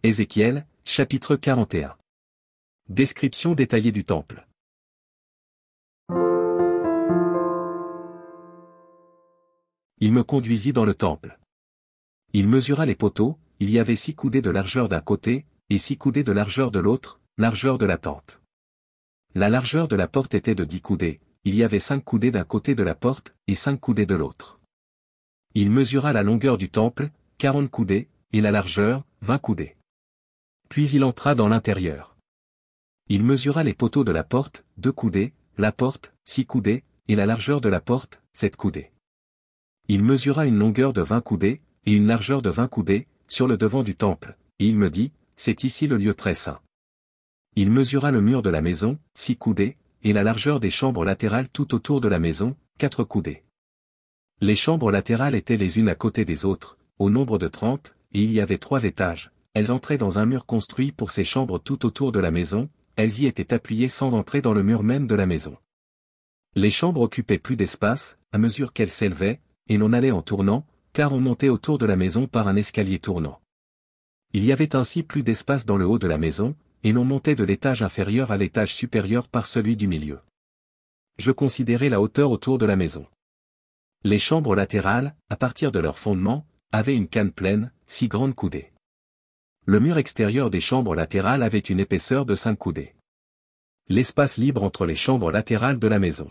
Ézéchiel, chapitre 41. Description détaillée du temple. Il me conduisit dans le temple. Il mesura les poteaux, il y avait 6 coudées de largeur d'un côté, et 6 coudées de largeur de l'autre, largeur de la tente. La largeur de la porte était de 10 coudées, il y avait 5 coudées d'un côté de la porte, et 5 coudées de l'autre. Il mesura la longueur du temple, 40 coudées, et la largeur, 20 coudées. Puis il entra dans l'intérieur. Il mesura les poteaux de la porte, 2 coudées, la porte, 6 coudées, et la largeur de la porte, 7 coudées. Il mesura une longueur de 20 coudées, et une largeur de 20 coudées, sur le devant du temple, et il me dit, c'est ici le lieu très saint. Il mesura le mur de la maison, 6 coudées, et la largeur des chambres latérales tout autour de la maison, 4 coudées. Les chambres latérales étaient les unes à côté des autres, au nombre de 30, et il y avait 3 étages, elles entraient dans un mur construit pour ces chambres tout autour de la maison, elles y étaient appuyées sans entrer dans le mur même de la maison. Les chambres occupaient plus d'espace, à mesure qu'elles s'élevaient, et l'on allait en tournant, car on montait autour de la maison par un escalier tournant. Il y avait ainsi plus d'espace dans le haut de la maison, et l'on montait de l'étage inférieur à l'étage supérieur par celui du milieu. Je considérais la hauteur autour de la maison. Les chambres latérales, à partir de leur fondement, avaient une canne pleine, 6 grandes coudées. Le mur extérieur des chambres latérales avait une épaisseur de 5 coudées. L'espace libre entre les chambres latérales de la maison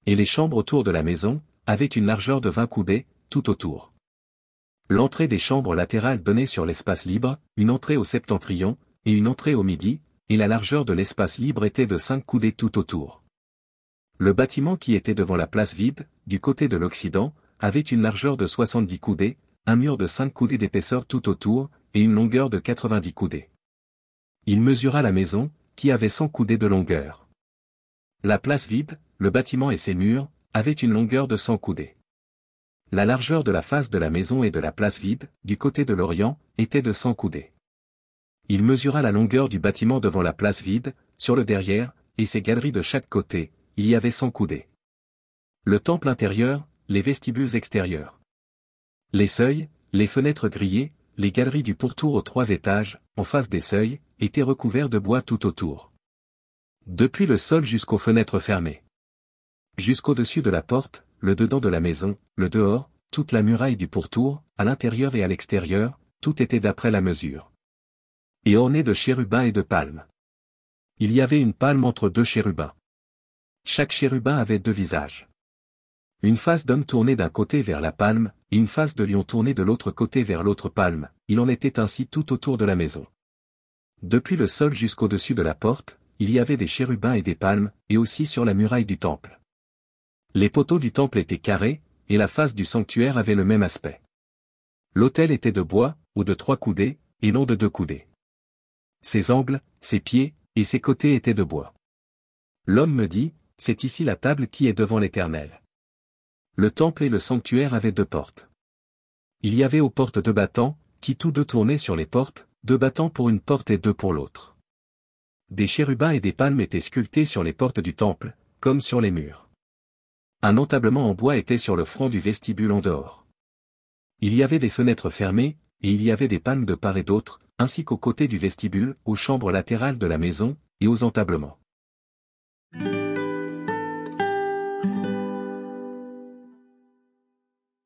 et les chambres autour de la maison avait une largeur de 20 coudées, tout autour. L'entrée des chambres latérales donnait sur l'espace libre, une entrée au septentrion, et une entrée au midi, et la largeur de l'espace libre était de 5 coudées tout autour. Le bâtiment qui était devant la place vide, du côté de l'Occident, avait une largeur de 70 coudées, un mur de 5 coudées d'épaisseur tout autour, et une longueur de 90 coudées. Il mesura la maison, qui avait 100 coudées de longueur. La place vide, le bâtiment et ses murs, avaient une longueur de 100 coudées. La largeur de la face de la maison et de la place vide, du côté de l'Orient, était de 100 coudées. Il mesura la longueur du bâtiment devant la place vide, sur le derrière, et ses galeries de chaque côté, il y avait 100 coudées. Le temple intérieur, les vestibules extérieurs. Les seuils, les fenêtres grillées, les galeries du pourtour aux 3 étages, en face des seuils, étaient recouverts de bois tout autour. Depuis le sol jusqu'aux fenêtres fermées. Jusqu'au-dessus de la porte, le dedans de la maison, le dehors, toute la muraille du pourtour, à l'intérieur et à l'extérieur, tout était d'après la mesure. Et orné de chérubins et de palmes. Il y avait une palme entre 2 chérubins. Chaque chérubin avait 2 visages. Une face d'homme tournée d'un côté vers la palme, et une face de lion tournée de l'autre côté vers l'autre palme, il en était ainsi tout autour de la maison. Depuis le sol jusqu'au-dessus de la porte, il y avait des chérubins et des palmes, et aussi sur la muraille du temple. Les poteaux du temple étaient carrés, et la face du sanctuaire avait le même aspect. L'autel était de bois, ou de 3 coudées, et non de 2 coudées. Ses angles, ses pieds, et ses côtés étaient de bois. L'homme me dit, c'est ici la table qui est devant l'Éternel. Le temple et le sanctuaire avaient 2 portes. Il y avait aux portes 2 battants, qui tous 2 tournaient sur les portes, 2 battants pour une porte et 2 pour l'autre. Des chérubins et des palmes étaient sculptés sur les portes du temple, comme sur les murs. Un entablement en bois était sur le front du vestibule en dehors. Il y avait des fenêtres fermées, et il y avait des palmes de part et d'autre, ainsi qu'aux côtés du vestibule, aux chambres latérales de la maison, et aux entablements.